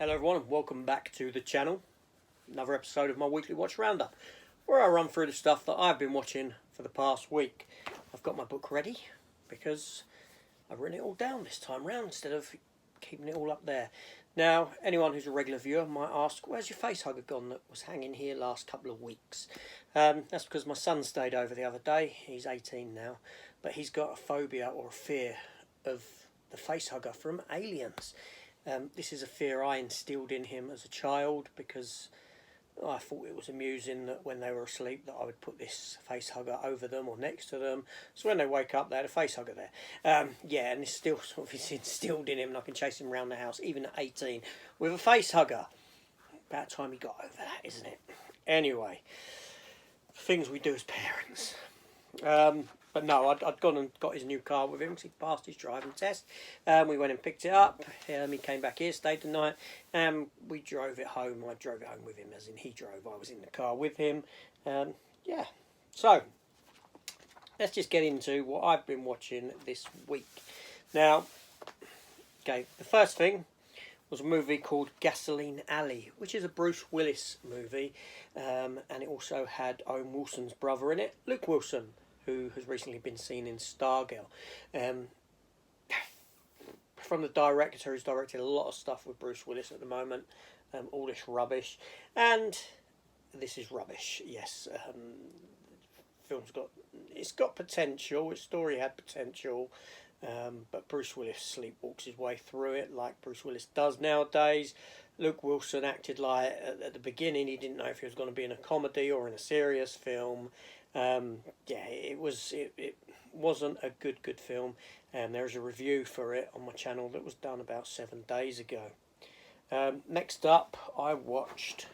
Hello everyone and welcome back to the channel. Another episode of my weekly watch roundup, where I run through the stuff that I've been watching for the past week. I've got my book ready because I've written it all down this time round instead of keeping it all up there. Now, anyone who's a regular viewer might ask, where's your face hugger gone that was hanging here last couple of weeks? That's because my son stayed over the other day. He's 18 now, but he's got a phobia or a fear of the face hugger from Aliens. This is a fear I instilled in him as a child because I thought it was amusing that when they were asleep that I would put this face hugger over them or next to them, so when they wake up they had a face hugger there. Yeah, and it's still sort of instilled in him, and I can chase him around the house even at 18 with a face hugger. About time he got over that, isn't it? Anyway, things we do as parents. But no, I'd gone and got his new car with him because he passed his driving test. We went and picked it up. He came back here, stayed the night, and we drove it home. I drove it home with him, as in he drove. I was in the car with him. Yeah, so let's just get into what I've been watching this week. Now, okay, the first thing was a movie called Gasoline Alley, which is a Bruce Willis movie, and it also had Owen Wilson's brother in it, Luke Wilson, who has recently been seen in Stargirl. From the director who's directed a lot of stuff with Bruce Willis at the moment, all this rubbish, and this is rubbish. Yes, film's got potential. Its story had potential, but Bruce Willis sleepwalks his way through it like Bruce Willis does nowadays. Luke Wilson acted like at the beginning he didn't know if he was going to be in a comedy or in a serious film. Yeah, it wasn't a good film, and there's a review for it on my channel that was done about 7 days ago. Next up, I watched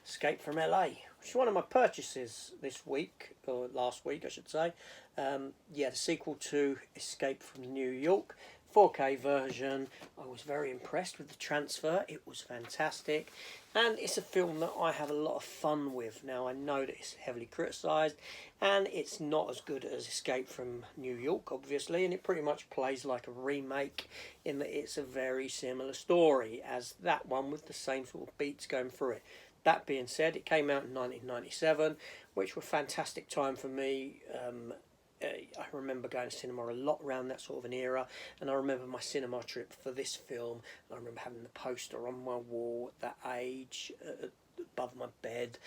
Escape from LA, which is one of my purchases this week, or last week I should say. Yeah, the sequel to Escape from New York, 4K version. I was very impressed with the transfer. It was fantastic, and it's a film that I have a lot of fun with. Now, I know that it's heavily criticised and it's not as good as Escape from New York, obviously, and it pretty much plays like a remake in that it's a very similar story as that one with the same sort of beats going through it. That being said, it came out in 1997, which was a fantastic time for me. I remember going to cinema a lot around that sort of an era, and I remember my cinema trip for this film. I remember having the poster on my wall at that age, above my bed.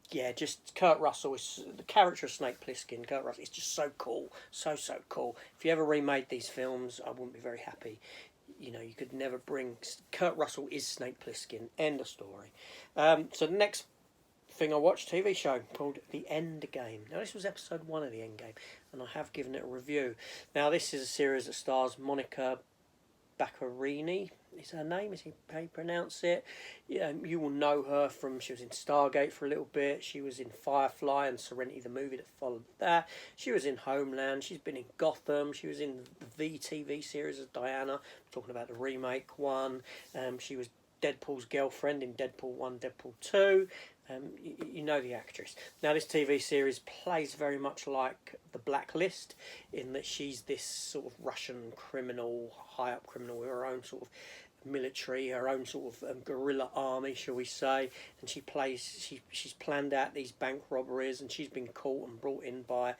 Yeah, just Kurt Russell is the character of Snake Plissken. Kurt Russell is just so cool, so cool. If you ever remade these films, I wouldn't be very happy. You know, you could never bring Kurt Russell is Snake Plissken. End of story. So the next thing I watched, TV show called The End Game. Now, this was episode 1 of The End Game, and I have given it a review. Now, this is a series that stars Monica Baccarini. Is her name? Is how you pronounce it? Yeah, you will know her from, she was in Stargate for a little bit. She was in Firefly and Serenity, the movie that followed that. She was in Homeland. She's been in Gotham. She was in the TV series as Diana. I'm talking about the remake one. She was Deadpool's girlfriend in Deadpool 1, Deadpool 2. You know the actress. Now, this TV series plays very much like The Blacklist in that she's this sort of Russian criminal, high-up criminal with her own sort of military, her own sort of guerrilla army, shall we say, and she's planned out these bank robberies, and she's been caught and brought in by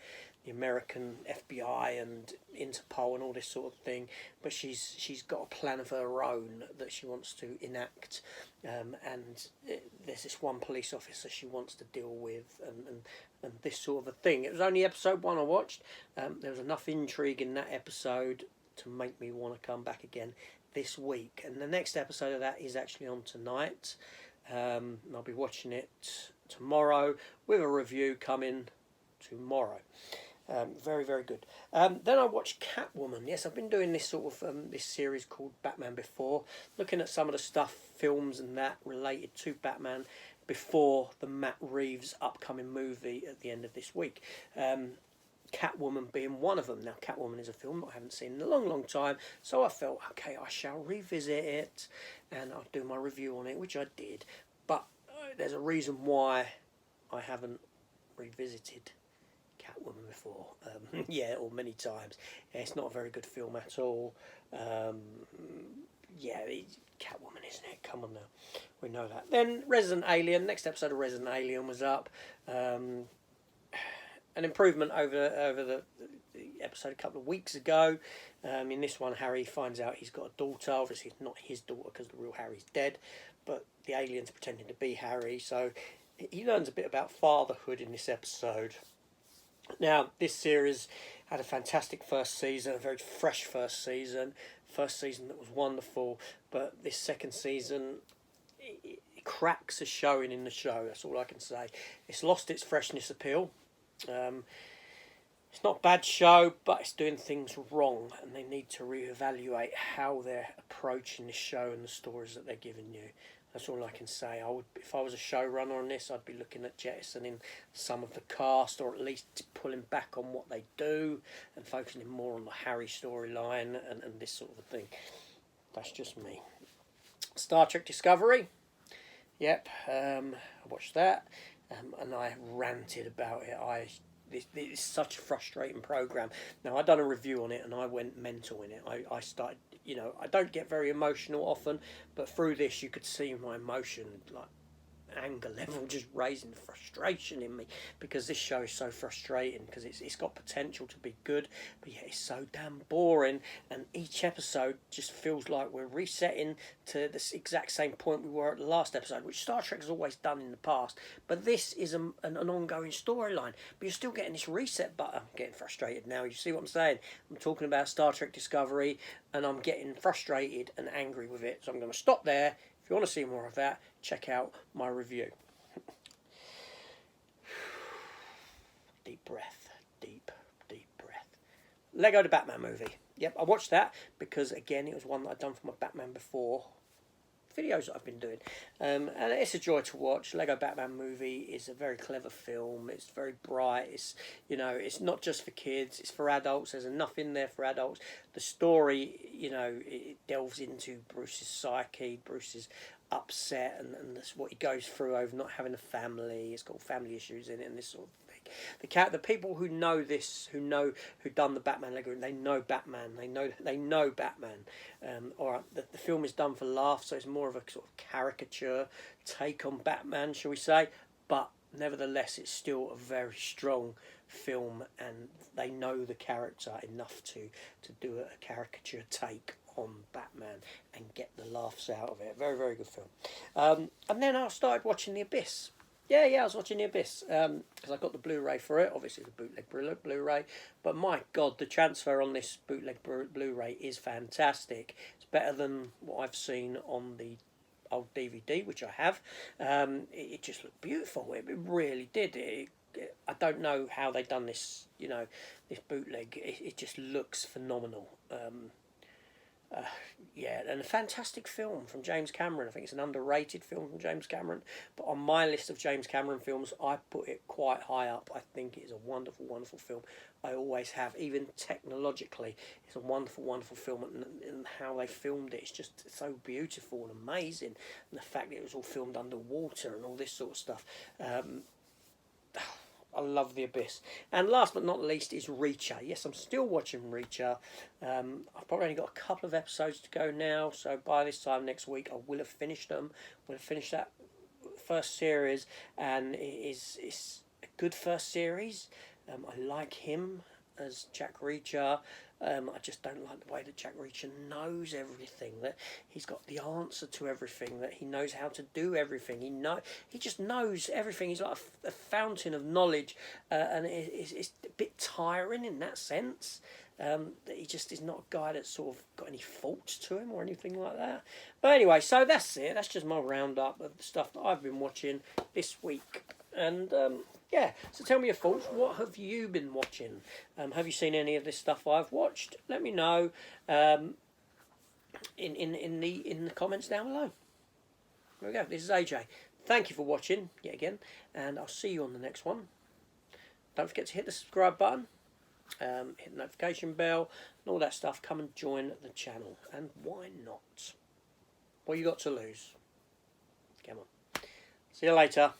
the American FBI and Interpol and all this sort of thing, but she's got a plan of her own that she wants to enact, and there's this one police officer she wants to deal with, and this sort of a thing. It was only episode 1 I watched. There was enough intrigue in that episode to make me want to come back again this week, and the next episode of that is actually on tonight. I'll be watching it tomorrow with a review coming tomorrow. Very good. Then I watched Catwoman. Yes, I've been doing this sort of this series called Batman Before, looking at some of the stuff, films and that related to Batman before the Matt Reeves upcoming movie at the end of this week. Catwoman being one of them. Now, Catwoman is a film I haven't seen in a long time, so I felt, okay, I shall revisit it and I'll do my review on it, which I did. But there's a reason why I haven't revisited Catwoman before. Yeah, or many times. It's not a very good film at all. yeah, Catwoman, isn't it? Come on now, we know that. Then Resident Alien. Next episode of Resident Alien was up. An improvement over the episode a couple of weeks ago. In this one, Harry finds out he's got a daughter. Obviously, it's not his daughter because the real Harry's dead, but the alien's pretending to be Harry. So he learns a bit about fatherhood in this episode. Now, this series had a fantastic first season, a very fresh first season. First season that was wonderful, but this second season, it cracks are showing in the show. That's all I can say. It's lost its freshness appeal. It's not a bad show, but it's doing things wrong, and they need to reevaluate how they're approaching the show and the stories that they're giving you. That's all I can say. If I was a showrunner on this, I'd be looking at jettisoning some of the cast, or at least pulling back on what they do and focusing more on the Harry storyline and this sort of thing. That's just me. Star Trek Discovery. Yep, I watched that, and I ranted about it. It's such a frustrating program. Now, I'd done a review on it and I went mental in it. I started, I don't get very emotional often, but through this you could see my emotion, like anger level just raising, frustration in me, because this show is so frustrating because it's got potential to be good, but yet it's so damn boring, and each episode just feels like we're resetting to this exact same point we were at the last episode, which Star Trek has always done in the past. But this is an ongoing storyline, but you're still getting this reset button. I'm getting frustrated now. You see what I'm saying? I'm talking about Star Trek Discovery and I'm getting frustrated and angry with it, so I'm going to stop there. If you want to see more of that, check out my review. Deep breath. Deep breath. Lego the Batman movie. Yep, I watched that because, again, it was one that I'd done for my Batman before videos that I've been doing. And it's a joy to watch. Lego Batman movie is a very clever film. It's very bright. It's not just for kids. It's for adults. There's enough in there for adults. The story, it delves into Bruce's psyche, Bruce's upset, and that's what he goes through over not having a family. It's got family issues in it and this sort of thing. The people who know this, who've done the Batman Lego, they know Batman. They know Batman. All right, the film is done for laughs, so it's more of a sort of caricature take on Batman, shall we say? But nevertheless, it's still a very strong film, and they know the character enough to do a caricature take on Batman and get the laughs out of it. Very, very good film. And then I started watching The Abyss. Yeah, I was watching The Abyss because I got the Blu-ray for it. Obviously, the bootleg Blu-ray. But my God, the transfer on this bootleg Blu-ray is fantastic. It's better than what I've seen on the old DVD, which I have. It just looked beautiful. It really did. I don't know how they've done this, this bootleg. It just looks phenomenal. And a fantastic film from James Cameron. I think it's an underrated film from James Cameron, but on my list of James Cameron films, I put it quite high up. I think it is a wonderful, wonderful film. I always have. Even technologically, it's a wonderful, wonderful film, and how they filmed it, it's just so beautiful and amazing. And the fact that it was all filmed underwater and all this sort of stuff. I love The Abyss. And last but not least is Reacher. Yes, I'm still watching Reacher. I've probably only got a couple of episodes to go now, so by this time next week I will have finished them. We'll have finished that first series, and it's a good first series. I like him as Jack Reacher. I just don't like the way that Jack Reacher knows everything, that he's got the answer to everything, that he knows how to do everything. He just knows everything. He's like a fountain of knowledge, and it's a bit tiring in that sense. That he just is not a guy that's sort of got any faults to him or anything like that. But anyway, so that's it. That's just my roundup of the stuff that I've been watching this week. And so tell me your thoughts. What have you been watching? Have you seen any of this stuff I've watched? Let me know in the comments down below. There we go. This is AJ. Thank you for watching yet again, and I'll see you on the next one. Don't forget to hit the subscribe button, hit the notification bell, and all that stuff. Come and join the channel, and why not? What you got to lose? Come on. See you later.